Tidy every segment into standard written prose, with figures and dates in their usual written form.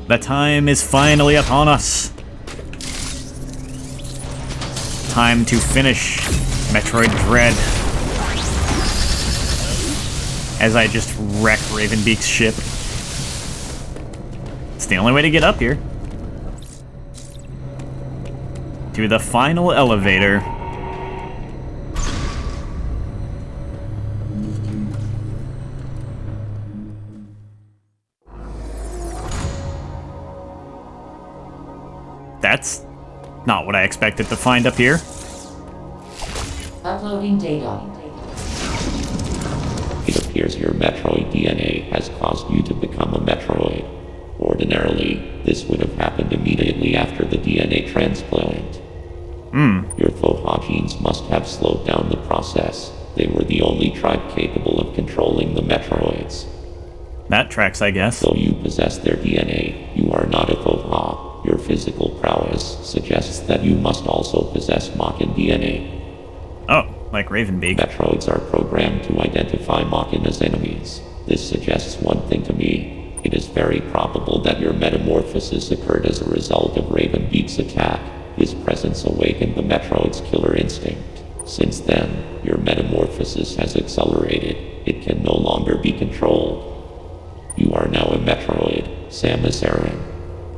The time is finally upon us. Time to finish Metroid Dread. As I just wreck Ravenbeak's ship. It's the only way to get up here. To the final elevator. That's not what I expected to find up here. Uploading data. It appears your Metroid DNA has caused you to become a Metroid. Ordinarily, this would have happened immediately after the DNA transplant. Your Thoha genes must have slowed down the process. They were the only tribe capable of controlling the Metroids. That tracks, I guess. Though you possess their DNA, you are not a Thoha. Your physical prowess suggests that you must also possess Mockin DNA. Oh, like Ravenbeak. Metroids are programmed to identify Mockin as enemies. This suggests one thing to me. It is very probable that your metamorphosis occurred as a result of Ravenbeak's attack. His presence awakened the Metroid's killer instinct. Since then, your metamorphosis has accelerated. It can no longer be controlled. You are now a Metroid, Samus Aran.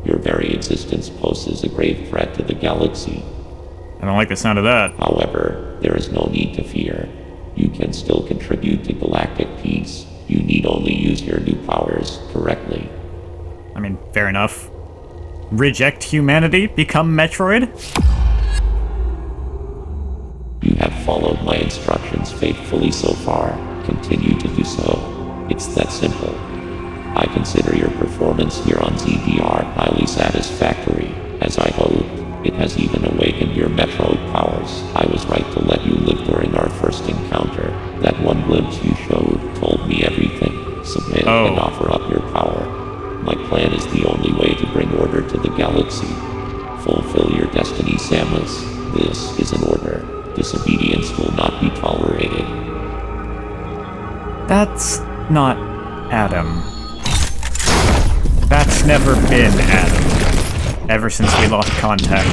Your very existence poses a grave threat to the galaxy. I don't like the sound of that. However, there is no need to fear. You can still contribute to galactic peace. You need only use your new powers correctly. I mean, fair enough. Reject humanity? Become Metroid? You have followed my instructions faithfully so far. Continue to do so. It's that simple. I consider your performance here on ZDR highly satisfactory. As I hoped, it has even awakened your Metroid powers. I was right to let you live during our first encounter. That one glimpse you showed told me everything. Submit and offer up your power. My plan is the only way to bring order to the galaxy. Fulfill your destiny, Samus. This is an order. Disobedience will not be tolerated. That's not Adam. That's never been Adam. Ever since we lost contact.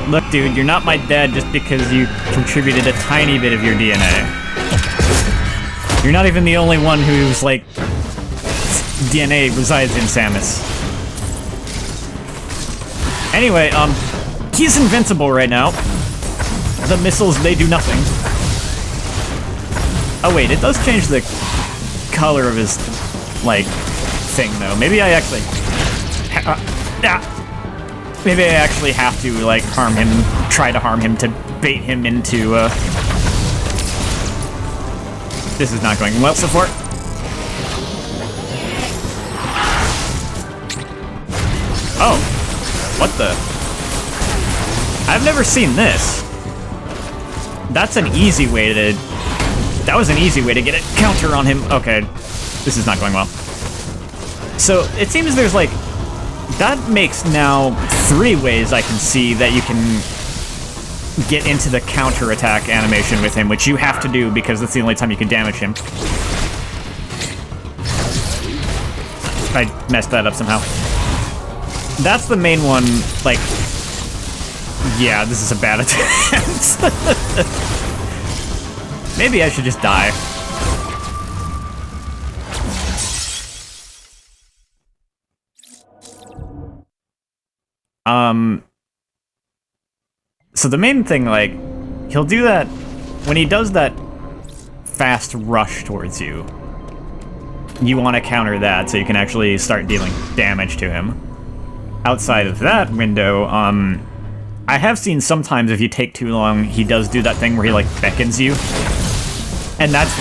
Look, dude, you're not my dad just because you contributed a tiny bit of your DNA. You're not even the only one who's, like, DNA resides in Samus. Anyway, he's invincible right now. The missiles, they do nothing. Oh wait, it does change the color of his, like, thing, though. Maybe I actually... Maybe I actually have to, like, harm him, try to harm him to bait him into, This is not going well so far. Oh, what the? I've never seen this. That's an easy way to... That was an easy way to get a counter on him. Okay, this is not going well. So, it seems there's, like... That makes now 3 ways I can see that you can get into the counterattack animation with him, which you have to do because that's the only time you can damage him. I messed that up somehow. That's the main one, like... Yeah, this is a bad attempt. Maybe I should just die. So the main thing, like, he'll do that when he does that fast rush towards you. You want to counter that so you can actually start dealing damage to him. Outside of that window, I have seen sometimes if you take too long, he does do that thing where he, like, beckons you. And that's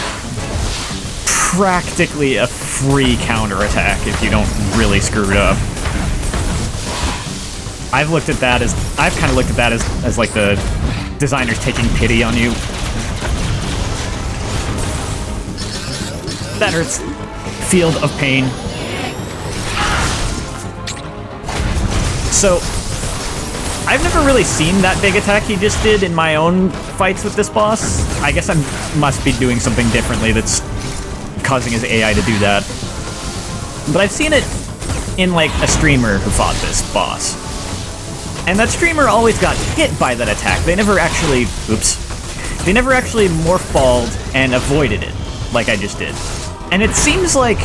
practically a free counterattack if you don't really screw it up. I've kind of looked at that as like the designers taking pity on you. That hurts. Field of Pain. So, I've never really seen that big attack he just did in my own fights with this boss. I guess I must be doing something differently that's causing his AI to do that. But I've seen it in, like, a streamer who fought this boss. And that streamer always got hit by that attack. They never actually... Oops. They never actually morph balled and avoided it, like I just did. And it seems like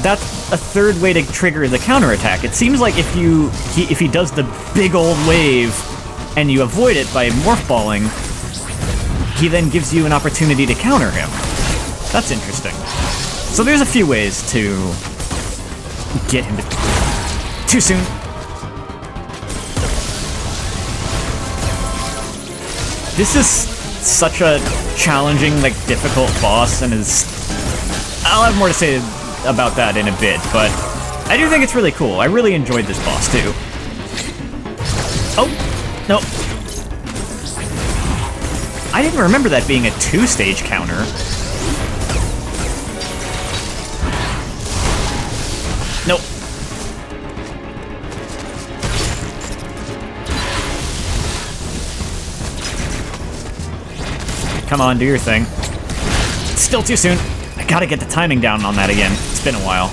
that's a third way to trigger the counterattack. It seems like if he does the big old wave and you avoid it by morph balling, he then gives you an opportunity to counter him. That's interesting. So there's a few ways to get him to... Too soon. This is such a challenging, like, difficult boss, and I'll have more to say about that in a bit, but I do think it's really cool. I really enjoyed this boss, too. Oh, no. I didn't remember that being a 2-stage counter. Nope. Come on, do your thing. It's still too soon. I gotta get the timing down on that again. It's been a while.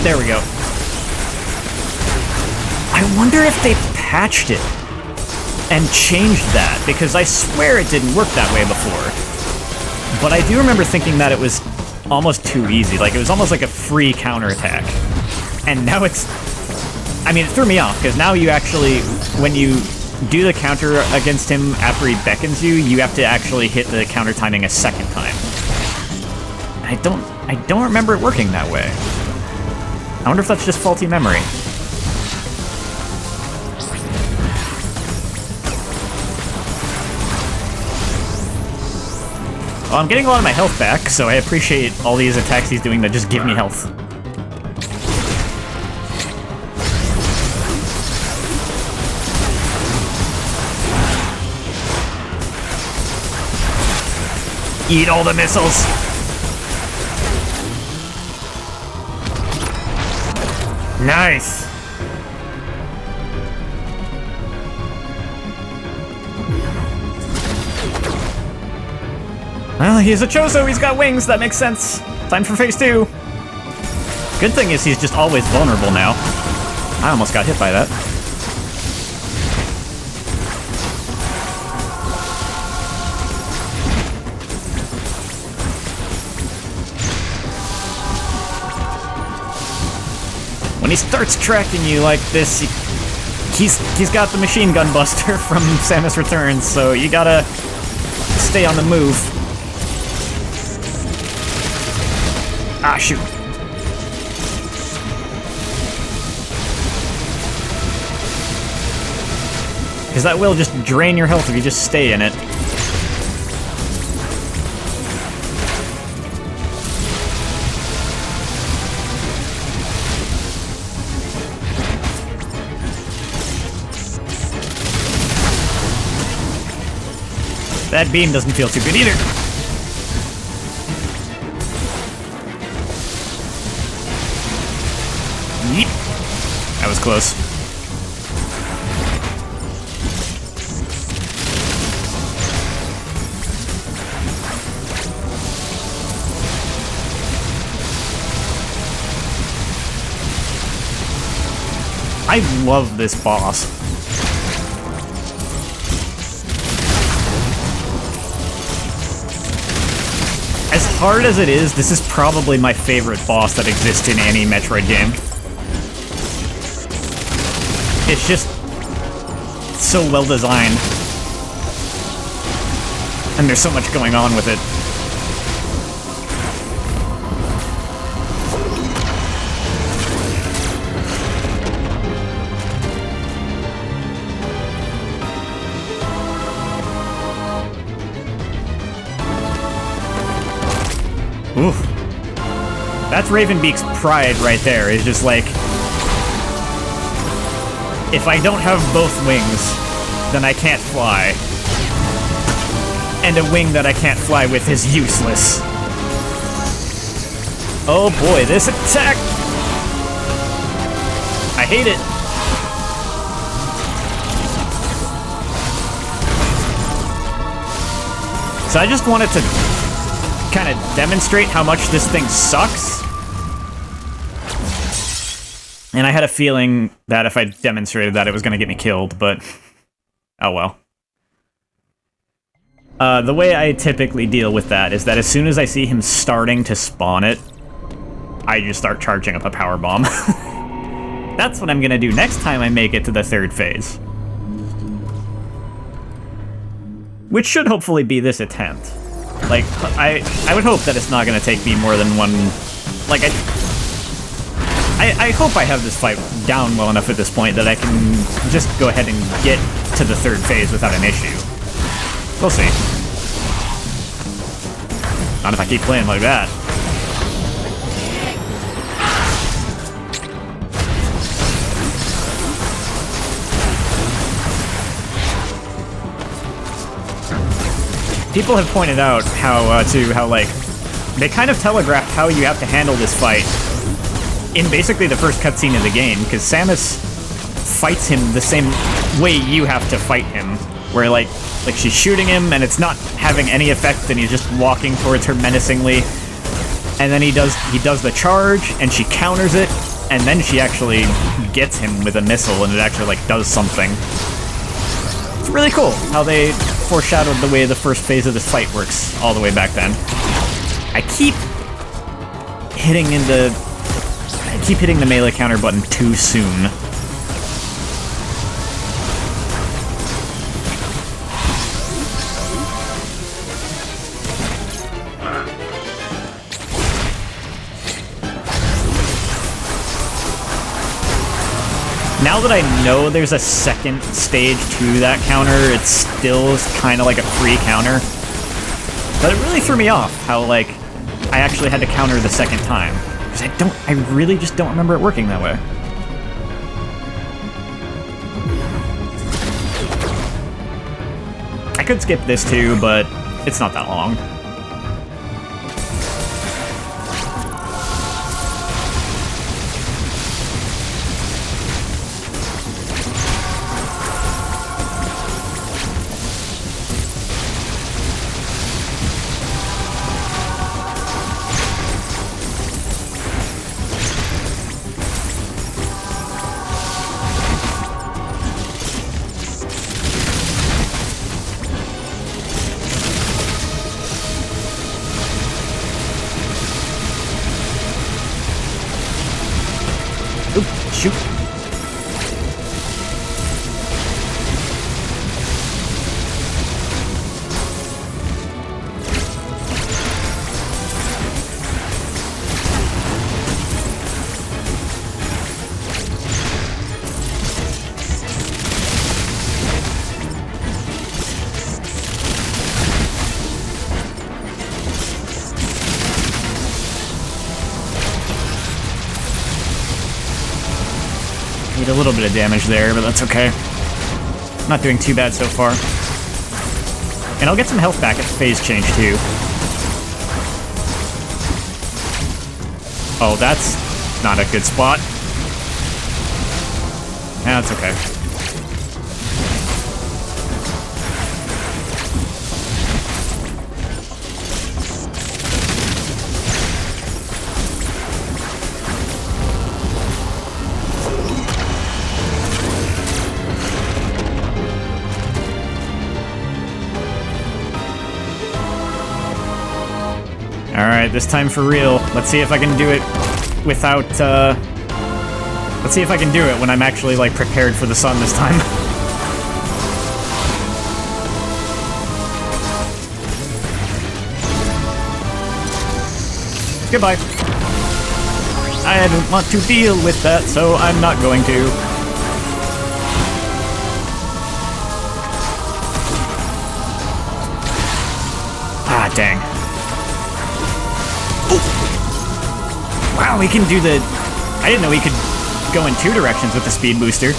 There we go. I wonder if they patched it and changed that, because I swear it didn't work that way before. But I do remember thinking that it was almost too easy, like it was almost like a free counterattack. And now it's... I mean, it threw me off, because now you actually, when you do the counter against him after he beckons you, you have to actually hit the counter timing a second time. I don't remember it working that way. I wonder if that's just faulty memory. Well, I'm getting a lot of my health back, so I appreciate all these attacks he's doing that just give me health. Eat all the missiles! Nice! Well, he's a Chozo, he's got wings, that makes sense. Time for phase 2. Good thing is he's just always vulnerable now. I almost got hit by that. When he starts tracking you like this, he's got the machine gun buster from Samus Returns, so you gotta stay on the move. Ah, shoot. Because that will just drain your health if you just stay in it. That beam doesn't feel too good either. Yeep. That was close. I love this boss. As hard as it is, this is probably my favorite boss that exists in any Metroid game. It's just so well designed. And there's so much going on with it. Oof. That's Ravenbeak's pride right there, is just like, if I don't have both wings, then I can't fly. And a wing that I can't fly with is useless. Oh boy, this attack! I hate it. So I just wanted to kind of demonstrate how much this thing sucks. And I had a feeling that if I demonstrated that, it was going to get me killed, but oh well. The way I typically deal with that is that as soon as I see him starting to spawn it, I just start charging up a power bomb. That's what I'm going to do next time I make it to the third phase. Which should hopefully be this attempt. Like, I would hope that it's not going to take me more than one... Like, I hope I have this fight down well enough at this point that I can just go ahead and get to the third phase without an issue. We'll see. Not if I keep playing like that. People have pointed out how, like, they kind of telegraphed how you have to handle this fight in basically the first cutscene of the game, because Samus fights him the same way you have to fight him, where, like she's shooting him, and it's not having any effect, and he's just walking towards her menacingly, and then he does the charge, and she counters it, and then she actually gets him with a missile, and it actually, like, does something. It's really cool how they foreshadowed the way the first phase of this fight works all the way back then. I keep hitting the melee counter button too soon. Now that I know there's a second stage to that counter, it still is kind of like a free counter. But it really threw me off how, like, I actually had to counter the second time. Because I really just don't remember it working that way. I could skip this too, but it's not that long. Shoot. Need a little bit of damage there, but that's okay. Not doing too bad so far. And I'll get some health back at the phase change, too. Oh, that's not a good spot. That's okay. Alright, this time for real. Let's see if I can do it without, let's see if I can do it when I'm actually, like, prepared for the sun this time. Goodbye. I don't want to deal with that, so I'm not going to. Ah, dang. Wow, we can do the... I didn't know we could go in 2 directions with the speed booster.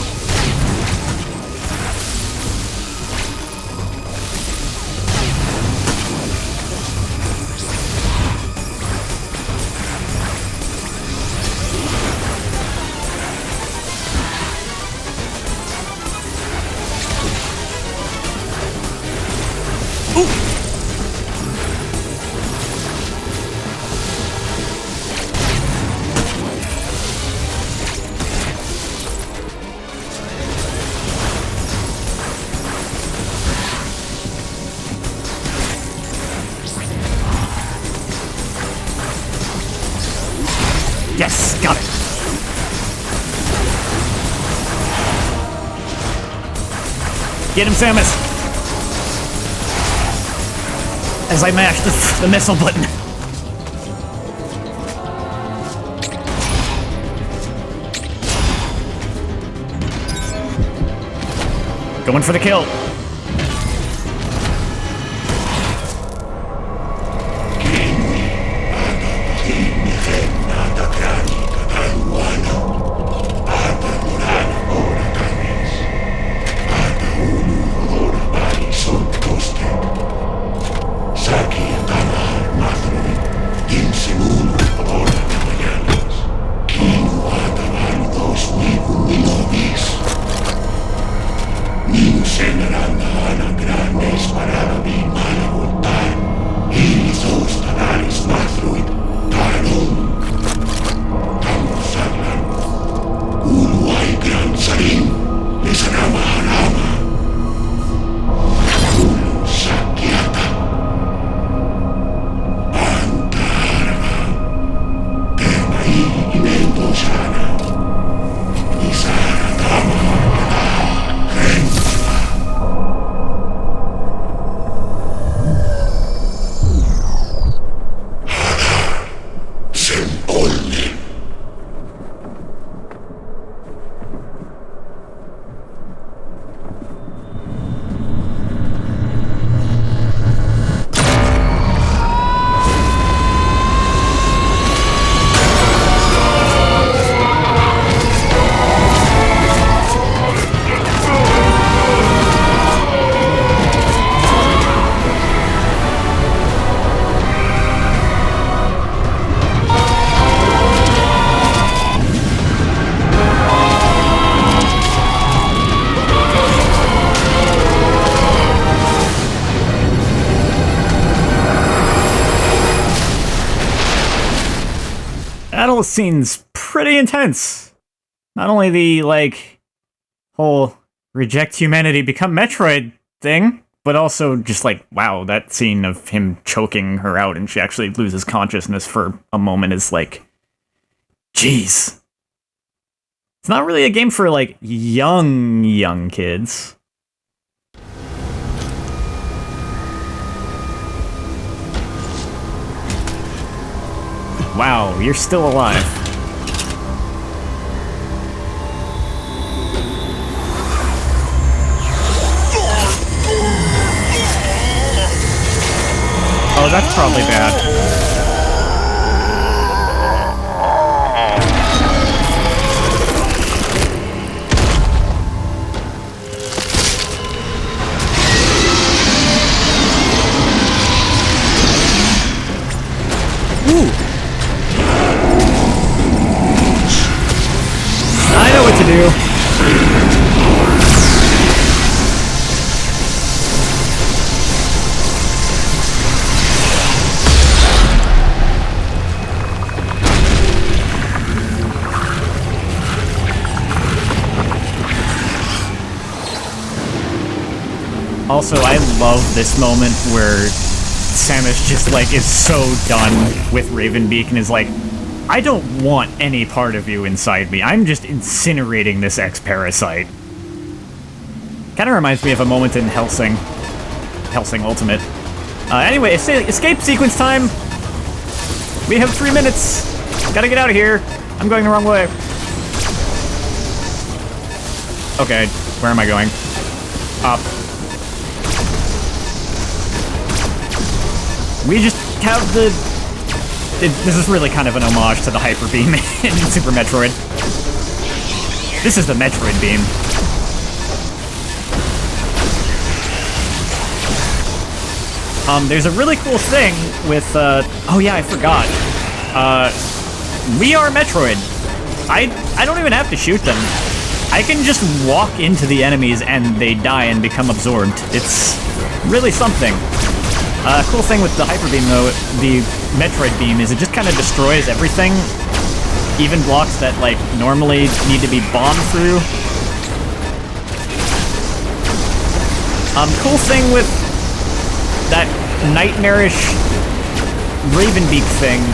Yes, got it. Get him, Samus! As I mash the missile button. Going for the kill. Battle scene's pretty intense. Not only the, like, whole reject humanity, become Metroid thing, but also just like, wow, that scene of him choking her out and she actually loses consciousness for a moment is like, jeez. It's not really a game for, like, young kids. Wow, you're still alive. Oh, that's probably bad. Ooh! I know what to do. Also, I love this moment where Samus just, like, is so done with Ravenbeak and is like, I don't want any part of you inside me. I'm just incinerating this X-Parasite. Kinda reminds me of a moment in Hellsing Ultimate. Anyway, escape sequence time! We have 3 minutes! Gotta get out of here! I'm going the wrong way. Okay, where am I going? Up. We just have the this is really kind of an homage to the Hyper Beam in Super Metroid. This is the Metroid Beam. There's a really cool thing with, oh yeah, I forgot. We are Metroid. I don't even have to shoot them. I can just walk into the enemies and they die and become absorbed. It's really something. Cool thing with the Hyper Beam, though, the Metroid Beam, is it just kind of destroys everything. Even blocks that, like, normally need to be bombed through. Cool thing with that nightmarish Ravenbeak thing,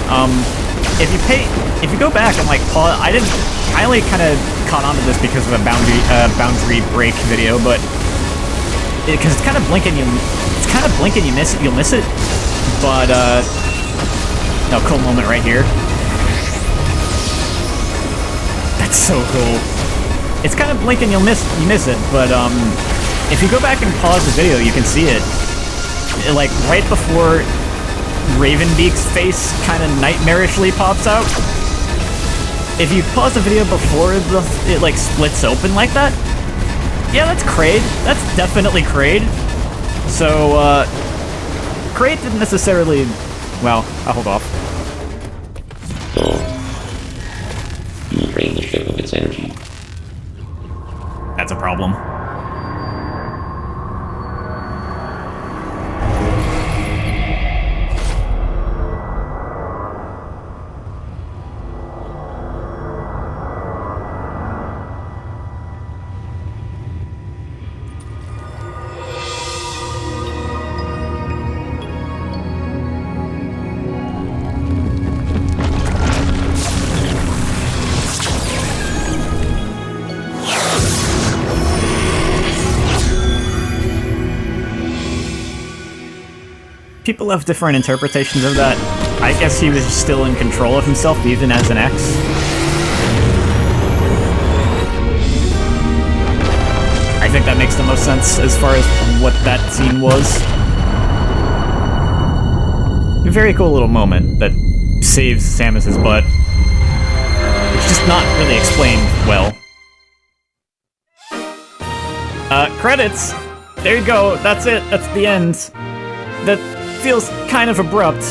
if you go back and, like, pause, I only kind of caught onto this because of a boundary break video, but because it's kind of blink and you miss it, you'll miss it, but, no, cool moment right here. That's so cool. It's kind of blink and you miss it, but, if you go back and pause the video, you can see it. Like, right before Ravenbeak's face kind of nightmarishly pops out. If you pause the video before it, like, splits open like that, yeah, that's Kraid. That's definitely Kraid. So, Kraid didn't necessarily... Well, I'll hold off. You will drain the ship of its energy. That's a problem. People have different interpretations of that. I guess he was still in control of himself, even as an X. I think that makes the most sense as far as what that scene was. A very cool little moment that saves Samus's butt. It's just not really explained well. Credits! There you go, that's it, that's the end. That feels kind of abrupt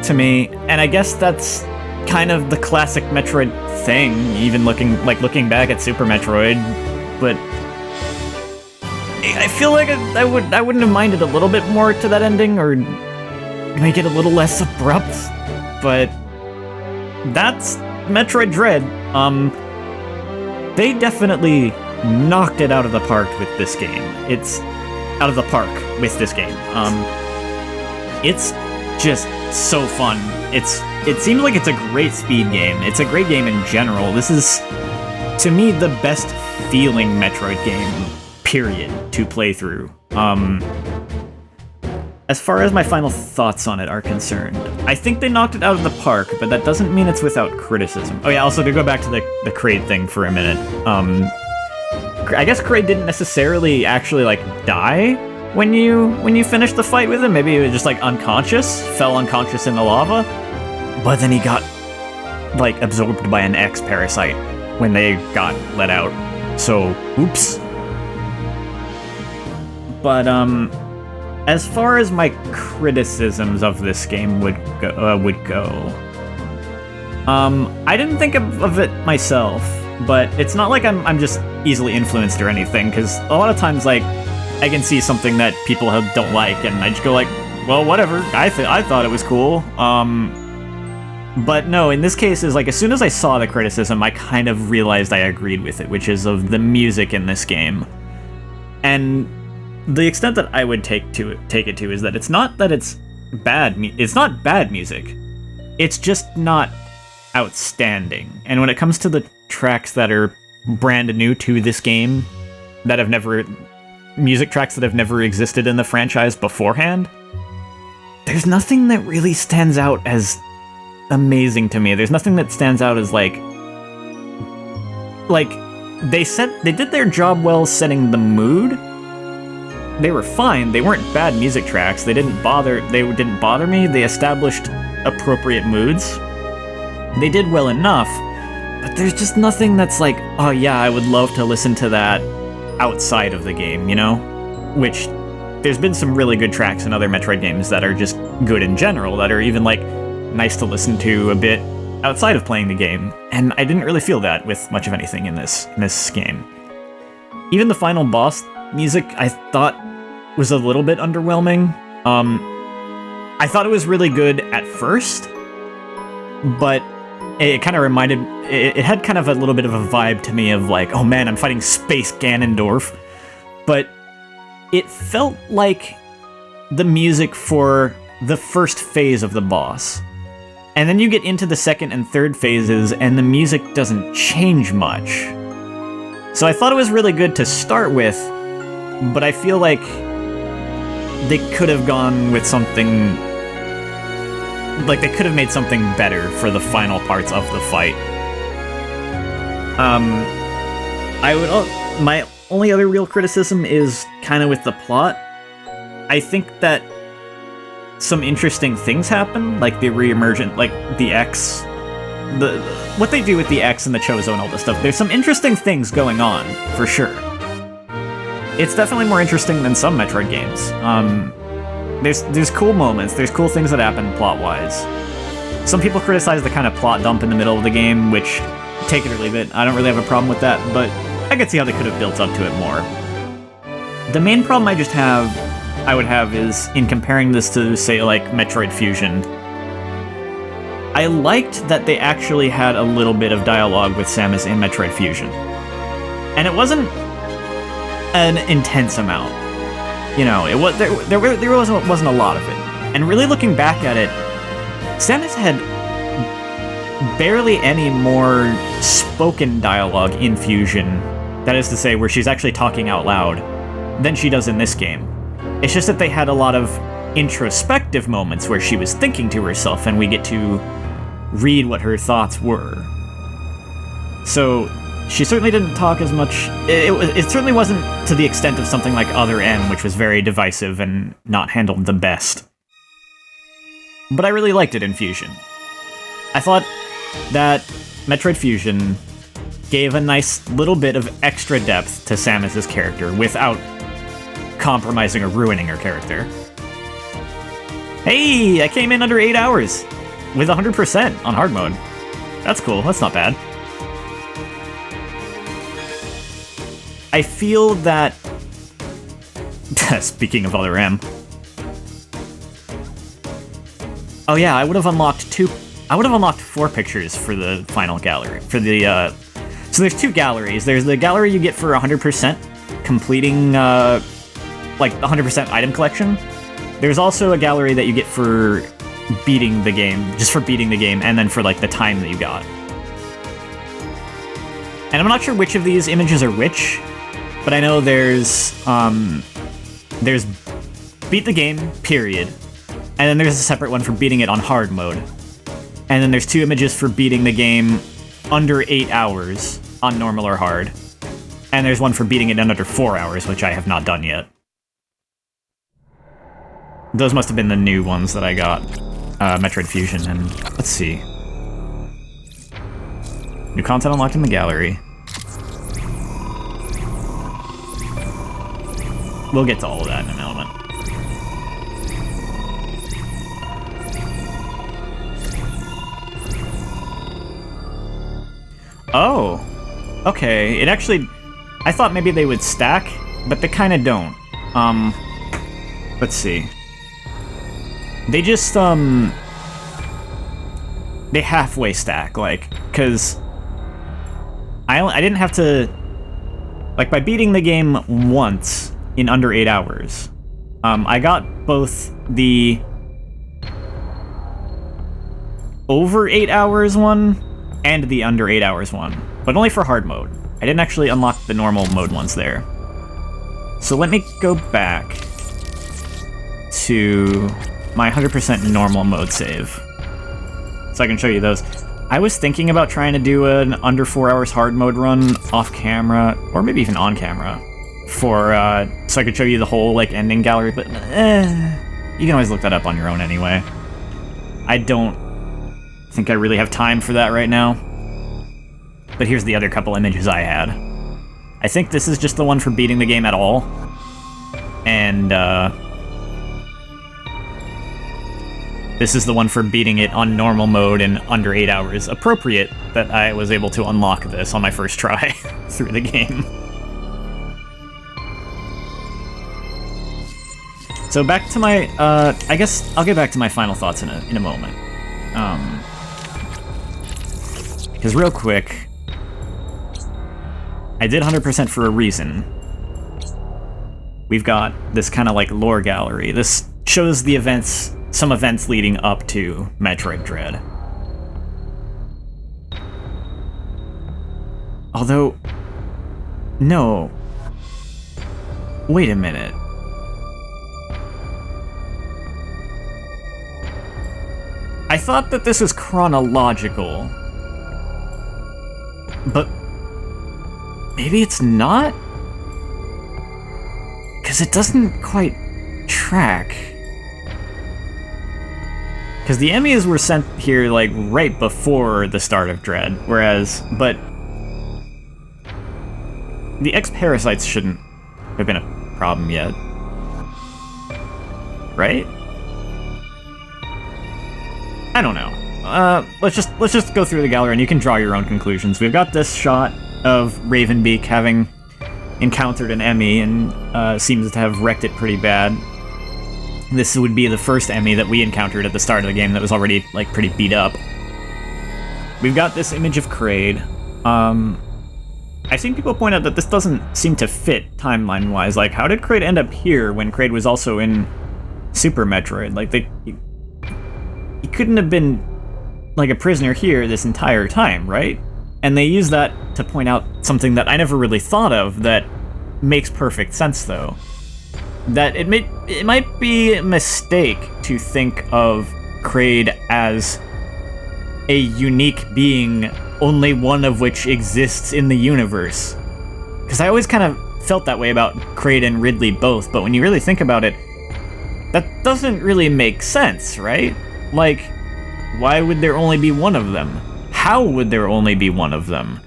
to me, and I guess that's kind of the classic Metroid thing, even looking back at Super Metroid, but I feel like I wouldn't have minded a little bit more to that ending, or make it a little less abrupt, but that's Metroid Dread. They definitely knocked it out of the park with this game. It's out of the park with this game. It's just so fun. It seems like it's a great speed game. It's a great game in general. This is, to me, the best feeling Metroid game, period, to play through. As far as my final thoughts on it are concerned, I think they knocked it out of the park, but that doesn't mean it's without criticism. Oh yeah, also to go back to the Kraid thing for a minute, I guess Kraid didn't necessarily actually, like, die when you finished the fight with him. Maybe he was just, like, unconscious, fell unconscious in the lava, but then he got, like, absorbed by an X parasite when they got let out. So, oops. But, as far as my criticisms of this game would go, I didn't think of it myself, but it's not like I'm just easily influenced or anything, because a lot of times, like, I can see something that people don't like, and I just go like, well, whatever, I thought it was cool. But no, in this case, is like, as soon as I saw the criticism, I kind of realized I agreed with it, which is of the music in this game. And the extent that I would take it to is that it's not that it's bad, it's not bad music. It's just not outstanding. And when it comes to the tracks that are brand new to this game, that have never... music tracks that have never existed in the franchise beforehand, there's nothing that really stands out as amazing to me. There's nothing that stands out as like they did their job well setting the mood. They were fine. They weren't bad music tracks. They didn't bother me. They established appropriate moods. They did well enough, but there's just nothing that's like, oh yeah, I would love to listen to that outside of the game, you know? Which, there's been some really good tracks in other Metroid games that are just good in general, that are even, like, nice to listen to a bit outside of playing the game, and I didn't really feel that with much of anything in this game. Even the final boss music, I thought, was a little bit underwhelming. I thought it was really good at first, but it kind of reminded... It had kind of a little bit of a vibe to me of like, oh man, I'm fighting Space Ganondorf. But it felt like the music for the first phase of the boss. And then you get into the second and third phases, and the music doesn't change much. So I thought it was really good to start with, but I feel like they could have gone with something... Like, they could have made something better for the final parts of the fight. My only other real criticism is kind of with the plot. I think that some interesting things happen, like the reemergent, like the X, what they do with the X and the Chozo and all this stuff. There's some interesting things going on, for sure. It's definitely more interesting than some Metroid games. There's cool moments, there's cool things that happen plot-wise. Some people criticize the kind of plot dump in the middle of the game, which, take it or leave it, I don't really have a problem with that, but I could see how they could have built up to it more. The main problem I would have is in comparing this to, say, like, Metroid Fusion. I liked that they actually had a little bit of dialogue with Samus in Metroid Fusion. And it wasn't an intense amount. You know, it was there wasn't a lot of it. And really looking back at it, Samus had barely any more spoken dialogue in Fusion, that is to say, where she's actually talking out loud, than she does in this game. It's just that they had a lot of introspective moments where she was thinking to herself, and we get to read what her thoughts were. So, she certainly didn't talk as much. It certainly wasn't to the extent of something like Other M, which was very divisive and not handled the best. But I really liked it in Fusion. I thought that Metroid Fusion gave a nice little bit of extra depth to Samus's character without compromising or ruining her character. Hey, I came in under 8 hours with 100% on hard mode. That's cool, that's not bad. I feel that... Speaking of Other M... Oh yeah, I would have unlocked 4 pictures for the final gallery. For the, So there's 2 galleries. There's the gallery you get for 100%, completing, like, 100% item collection. There's also a gallery that you get for beating the game, just for beating the game, and then for, like, the time that you got. And I'm not sure which of these images are which, but I know there's beat the game, period. And then there's a separate one for beating it on hard mode. And then there's 2 images for beating the game under 8 hours on normal or hard. And there's one for beating it in under 4 hours, which I have not done yet. Those must have been the new ones that I got. Metroid Fusion, and let's see. New content unlocked in the gallery. We'll get to all of that in an element. Oh, okay. It actually... I thought maybe they would stack, but they kind of don't. Let's see. They just, they halfway stack, like, because I didn't have to... Like, by beating the game once in under 8 hours, I got both the over 8 hours one and the under 8 hours one, but only for hard mode. I didn't actually unlock the normal mode ones there. So let me go back to my 100% normal mode save, so I can show you those. I was thinking about trying to do an under 4 hours hard mode run off camera, or maybe even on camera, for so I could show you the whole like ending gallery, but you can always look that up on your own anyway. I don't think I really have time for that right now. But here's the other couple images I had. I think this is just the one for beating the game at all. And, this is the one for beating it on normal mode in under 8 hours. Appropriate that I was able to unlock this on my first try through the game. So back to my, I guess I'll get back to my final thoughts in a moment. Because real quick, I did 100% for a reason. We've got this kind of like lore gallery. This shows the events, some events leading up to Metroid Dread. Although, no. Wait a minute. I thought that this was chronological. But maybe it's not? Because it doesn't quite track. Because the Emmys were sent here, like, right before the start of Dread, but the X-Parasites shouldn't have been a problem yet. Right? I don't know. Let's just go through the gallery and you can draw your own conclusions. We've got this shot of Ravenbeak having encountered an Emmy and seems to have wrecked it pretty bad. This would be the first Emmy that we encountered at the start of the game that was already, like, pretty beat up. We've got this image of Kraid. I've seen people point out that this doesn't seem to fit timeline-wise. Like, how did Kraid end up here when Kraid was also in Super Metroid? Like, he couldn't have been, like, a prisoner here this entire time, right? And they use that to point out something that I never really thought of that makes perfect sense, though. That it might be a mistake to think of Kraid as a unique being, only one of which exists in the universe. Because I always kind of felt that way about Kraid and Ridley both, but when you really think about it, that doesn't really make sense, right? Like, why would there only be one of them? How would there only be one of them?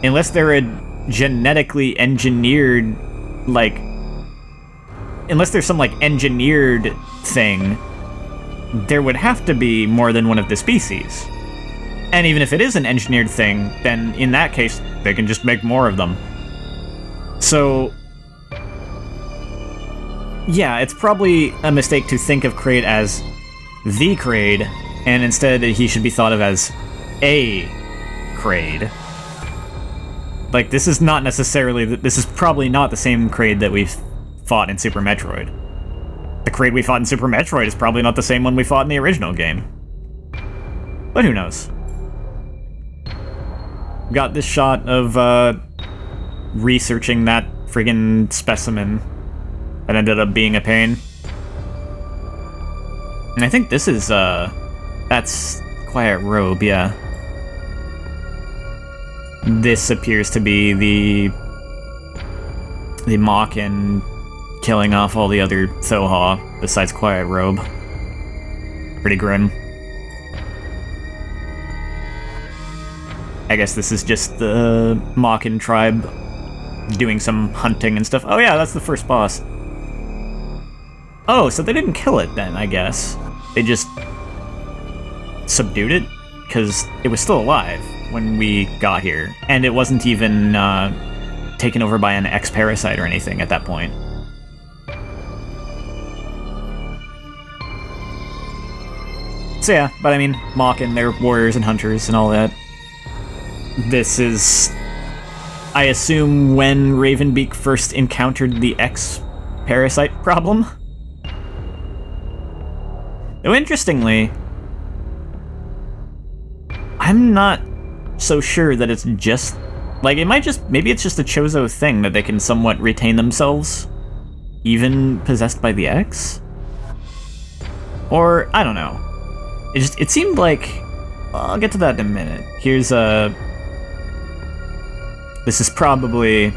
Unless they're a genetically engineered, like... Unless there's some, like, engineered thing, there would have to be more than one of the species. And even if it is an engineered thing, then in that case, they can just make more of them. So... yeah, it's probably a mistake to think of Kraid as the Kraid, and instead he should be thought of as a Kraid. Like, this is not necessarily... This is probably not the same Kraid that we've fought in Super Metroid. The Kraid we fought in Super Metroid is probably not the same one we fought in the original game. But who knows? Got this shot of, researching that friggin' specimen that ended up being a pain. And I think this is, that's Quiet Robe, yeah. This appears to be the Mawkin killing off all the other Thoha besides Quiet Robe. Pretty grim. I guess this is just the Mawkin tribe doing some hunting and stuff. Oh yeah, that's the first boss. Oh, so they didn't kill it then, I guess. They just subdued it? Because it was still alive when we got here. And it wasn't even taken over by an X-Parasite or anything at that point. So yeah, but I mean, Mawkin, they're warriors and hunters and all that. This is, I assume, when Ravenbeak first encountered the X-Parasite problem? Though interestingly, I'm not so sure that it's just... like, it might just... maybe it's just a Chozo thing that they can somewhat retain themselves, even possessed by the X? Or, I don't know. It seemed like... I'll get to that in a minute. Here's a... This is probably...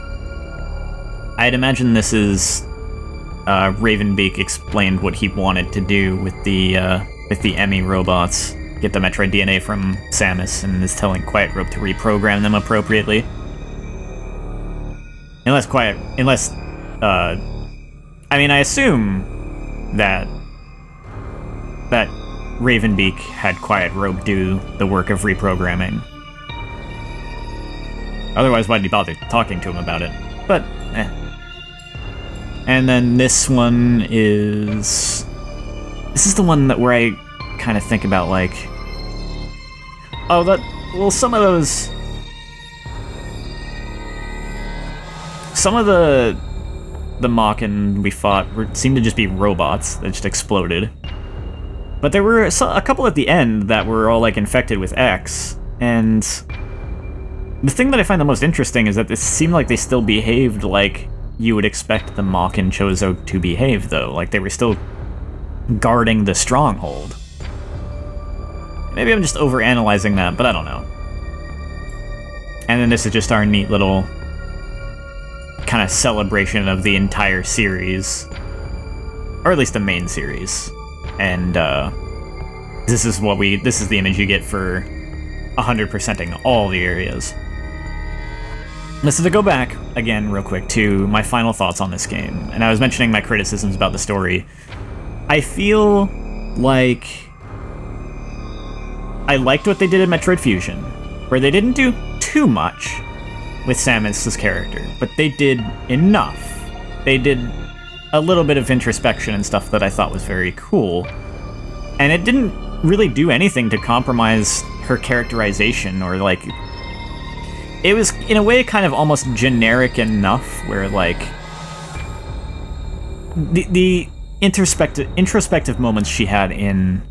I'd imagine this is... Ravenbeak explained what he wanted to do with the Emmy robots. get the Metroid DNA from Samus and is telling Quiet Rope to reprogram them appropriately. I assume that Ravenbeak had Quiet Rope do the work of reprogramming. Otherwise, why'd he bother talking to him about it? But, And then this one is... This is the one where I kind of think about, like... some of those... Some of the Machina we fought seemed to just be robots that just exploded. But there were a couple at the end that were all, like, infected with X, and the thing that I find the most interesting is that it seemed like they still behaved like you would expect the Machina Chozo to behave, though. Like, they were still guarding the stronghold. Maybe I'm just overanalyzing that, but I don't know. And then this is just our neat little kind of celebration of the entire series, or at least the main series. And this is the image you get for 100%ing all the areas. So to go back again real quick to my final thoughts on this game, and I was mentioning my criticisms about the story, I feel like I liked what they did in Metroid Fusion, where they didn't do too much with Samus's character, but they did enough. They did a little bit of introspection and stuff that I thought was very cool, and it didn't really do anything to compromise her characterization, or, like, it was, in a way, kind of almost generic enough, where, like, the introspective moments she had in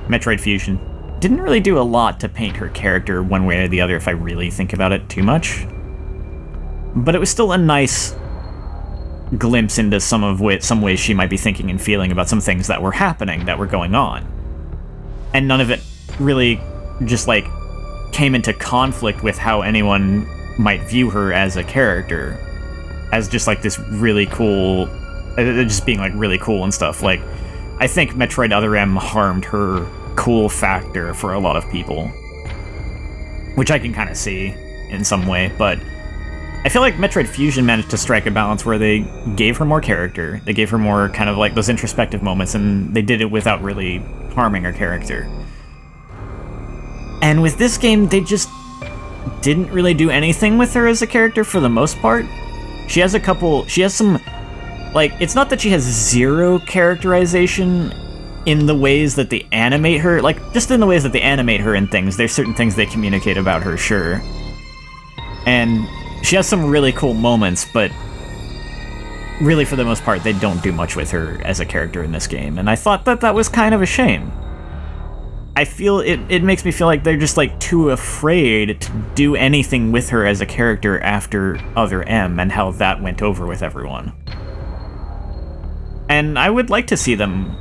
Metroid Fusion didn't really do a lot to paint her character one way or the other if I really think about it too much. But it was still a nice glimpse into some ways she might be thinking and feeling about some things that were happening, that were going on. And none of it really just, like, came into conflict with how anyone might view her as a character. As just, like, this really cool... just being, like, really cool and stuff. Like, I think Metroid Other M harmed her cool factor for a lot of people. Which I can kind of see in some way, but I feel like Metroid Fusion managed to strike a balance where they gave her more character, they gave her more kind of like those introspective moments, and they did it without really harming her character. And with this game, they just didn't really do anything with her as a character for the most part. She has some, like, it's not that she has zero characterization in the ways that they animate her, like, just in the ways that they animate her in things. There's certain things they communicate about her, sure. And she has some really cool moments, but really, for the most part, they don't do much with her as a character in this game, and I thought that was kind of a shame. I feel it makes me feel like they're just, like, too afraid to do anything with her as a character after Other M and how that went over with everyone. And I would like to see them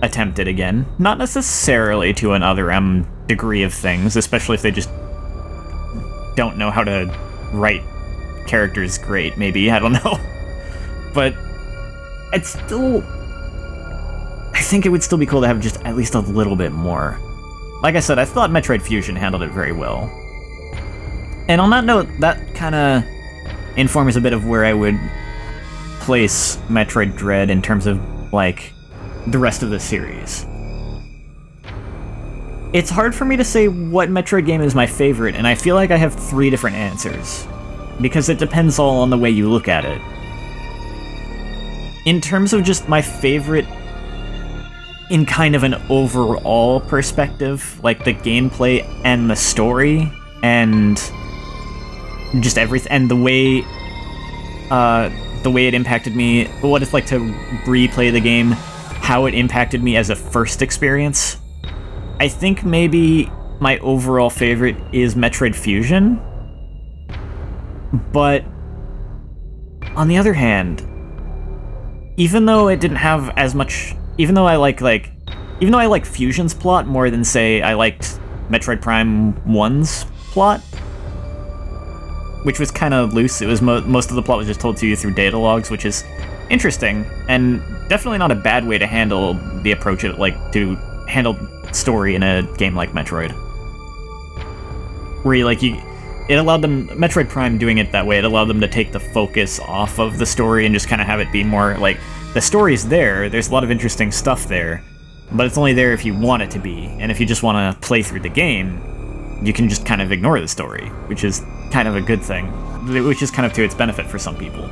attempt it again. Not necessarily to an Other M degree of things, especially if they just don't know how to write characters great, maybe, I don't know. But it's still... I think it would still be cool to have just at least a little bit more. Like I said, I thought Metroid Fusion handled it very well. And on that note, that kind of informs a bit of where I would place Metroid Dread in terms of, like, the rest of the series. It's hard for me to say what Metroid game is my favorite, and I feel like I have 3 different answers, because it depends all on the way you look at it. In terms of just my favorite in kind of an overall perspective, like the gameplay and the story, and just everything, and the way it impacted me, what it's like to replay the game, how it impacted me as a first experience, I think maybe my overall favorite is Metroid Fusion. But on the other hand, even though it didn't have as much, even though I like Fusion's plot more than, say, I liked Metroid Prime 1's plot, which was kind of loose. It was most of the plot was just told to you through data logs, which is interesting and definitely not a bad way to handle the approach of, like, to handled story in a game like Metroid. Where it allowed them, Metroid Prime doing it that way, it allowed them to take the focus off of the story and just kind of have it be more like, the story's there's a lot of interesting stuff there, but it's only there if you want it to be, and if you just want to play through the game, you can just kind of ignore the story, which is kind of a good thing, which is kind of to its benefit for some people.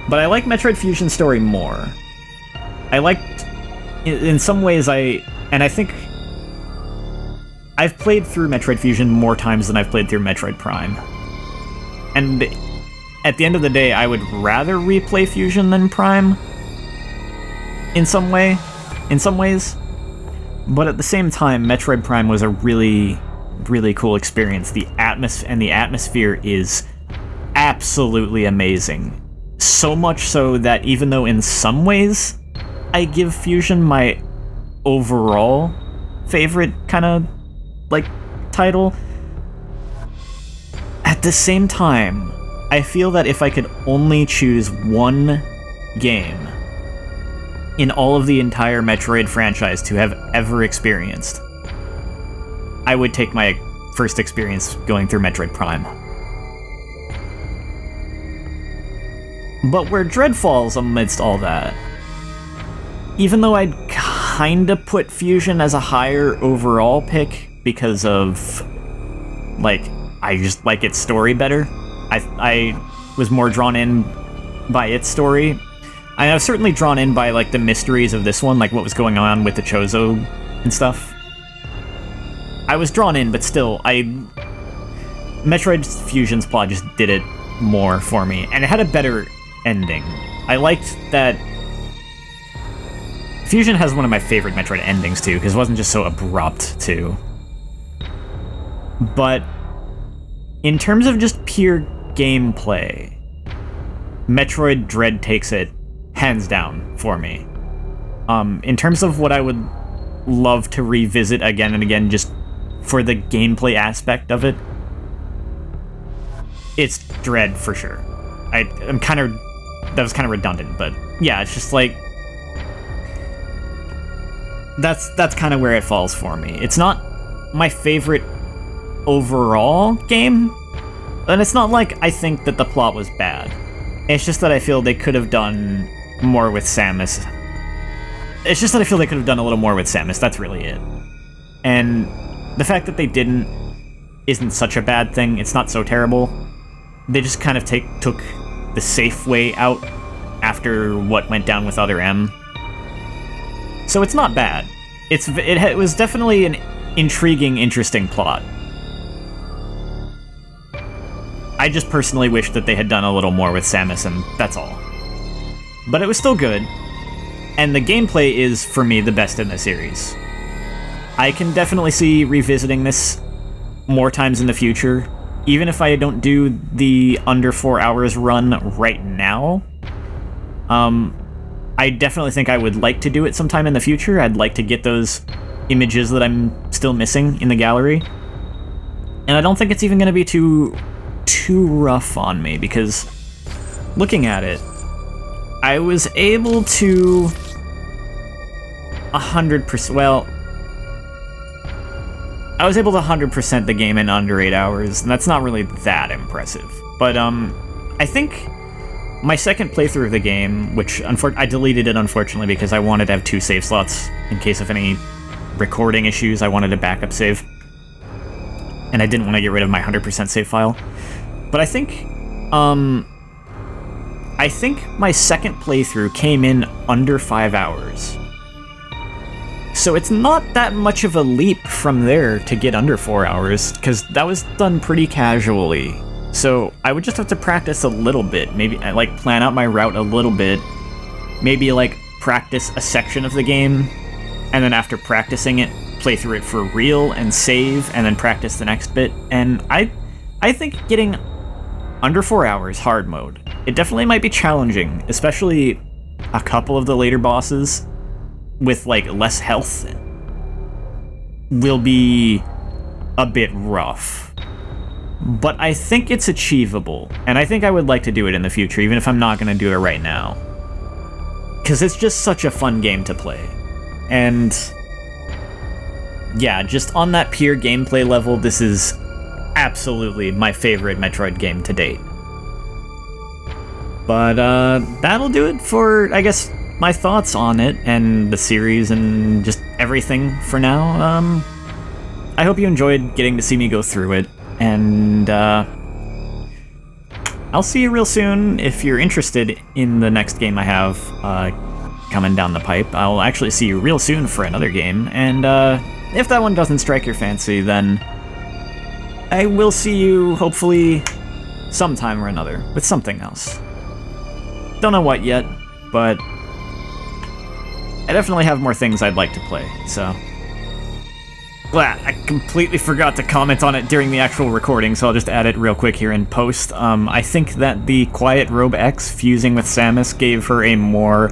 But I like Metroid Fusion's story more. I liked, in some ways, I think I've played through Metroid Fusion more times than I've played through Metroid Prime. And at the end of the day, I would rather replay Fusion than Prime. In some ways. But at the same time, Metroid Prime was a really, really cool experience. The atmosphere is absolutely amazing. So much so that even though in some ways I give Fusion my overall favorite kind of title, at the same time, I feel that if I could only choose one game in all of the entire Metroid franchise to have ever experienced, I would take my first experience going through Metroid Prime. But where Dread falls amidst all that, even though I'd kinda put Fusion as a higher overall pick because of, I just like its story better. I was more drawn in by its story. I was certainly drawn in by, the mysteries of this one, what was going on with the Chozo and stuff. I was drawn in, but still, Metroid Fusion's plot just did it more for me, and it had a better ending. I liked that Fusion has one of my favorite Metroid endings, too, because it wasn't just so abrupt, too. But in terms of just pure gameplay, Metroid Dread takes it hands down for me. In terms of what I would love to revisit again and again just for the gameplay aspect of it, it's Dread for sure. That was kind of redundant, but yeah, it's just that's kind of where it falls for me. It's not my favorite overall game, and it's not like I think that the plot was bad. It's just that I feel they could have done more with Samus. It's just that I feel they could have done a little more with Samus, that's really it. And the fact that they didn't isn't such a bad thing, it's not so terrible. They just kind of took the safe way out after what went down with Other M. So it's not bad. It was definitely an intriguing, interesting plot. I just personally wish that they had done a little more with Samus, and that's all. But it was still good, and the gameplay is, for me, the best in the series. I can definitely see revisiting this more times in the future, even if I don't do the under 4 hours run right now. I definitely think I would like to do it sometime in the future. I'd like to get those images that I'm still missing in the gallery. And I don't think it's even going to be too rough on me, because looking at it, I was able to 100%, well, I was able to 100% the game in under 8 hours, and that's not really that impressive. But I think my second playthrough of the game, which I deleted it unfortunately because I wanted to have 2 save slots in case of any recording issues. I wanted a backup save, and I didn't want to get rid of my 100% save file. But I think my second playthrough came in under 5 hours. So it's not that much of a leap from there to get under 4 hours, because that was done pretty casually. So I would just have to practice a little bit, maybe plan out my route a little bit, maybe practice a section of the game, and then after practicing it, play through it for real and save, and then practice the next bit. And I think getting under 4 hours hard mode, it definitely might be challenging, especially a couple of the later bosses with less health will be a bit rough. But I think it's achievable, and I think I would like to do it in the future, even if I'm not going to do it right now. Because it's just such a fun game to play. and yeah, just on that pure gameplay level, this is absolutely my favorite Metroid game to date. But that'll do it for, I guess, my thoughts on it and the series and just everything for now. I hope you enjoyed getting to see me go through it, and I'll see you real soon. If you're interested in the next game I have coming down the pipe, I'll actually see you real soon for another game, and if that one doesn't strike your fancy, then I will see you, hopefully, sometime or another, with something else. Don't know what yet, but I definitely have more things I'd like to play, so... I completely forgot to comment on it during the actual recording, so I'll just add it real quick here in post. I think that the Quiet Robe X fusing with Samus gave her a more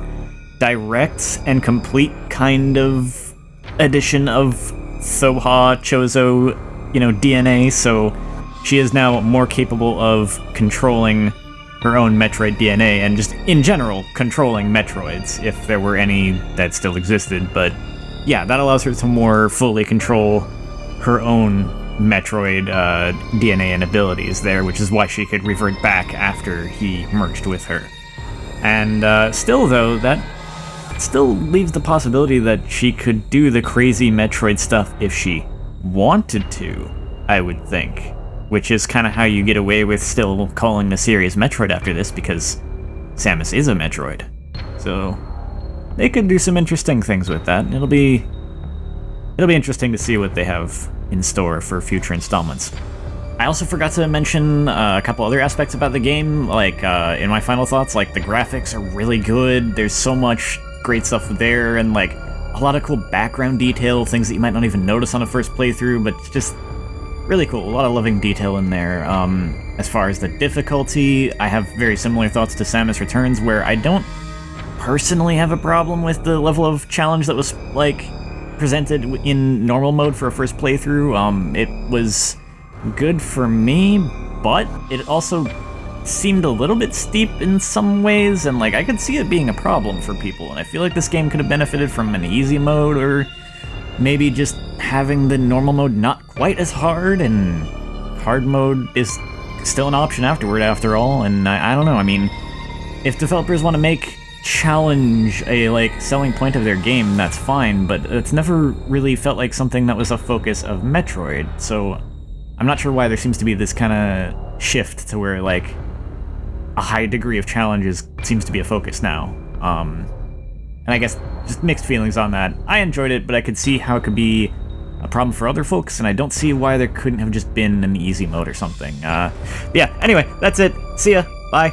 direct and complete kind of addition of Thoha Chozo, DNA, so she is now more capable of controlling her own Metroid DNA, and just, in general, controlling Metroids, if there were any that still existed, but yeah, that allows her to more fully control her own Metroid DNA and abilities there, which is why she could revert back after he merged with her. And still, though, that still leaves the possibility that she could do the crazy Metroid stuff if she wanted to, I would think. Which is kind of how you get away with still calling the series Metroid after this, because Samus is a Metroid. So they could do some interesting things with that. It'll be interesting to see what they have in store for future installments. I also forgot to mention a couple other aspects about the game, like in my final thoughts, like the graphics are really good. There's so much great stuff there, and like a lot of cool background detail, things that you might not even notice on a first playthrough, but it's just really cool. A lot of loving detail in there. As far as the difficulty, I have very similar thoughts to Samus Returns, where I don't personally have a problem with the level of challenge that was, like, presented in normal mode for a first playthrough. It was good for me, but it also seemed a little bit steep in some ways, and, like, I could see it being a problem for people, and I feel like this game could have benefited from an easy mode, or maybe just having the normal mode not quite as hard, and hard mode is still an option afterward, after all, and I don't know, I mean, if developers want to make challenge a, like, selling point of their game, that's fine, but it's never really felt like something that was a focus of Metroid, so I'm not sure why there seems to be this kind of shift to where, like, a high degree of challenges seems to be a focus now. And I guess just mixed feelings on that. I enjoyed it, but I could see how it could be a problem for other folks, and I don't see why there couldn't have just been an easy mode or something. Yeah, anyway, that's it. See ya. Bye.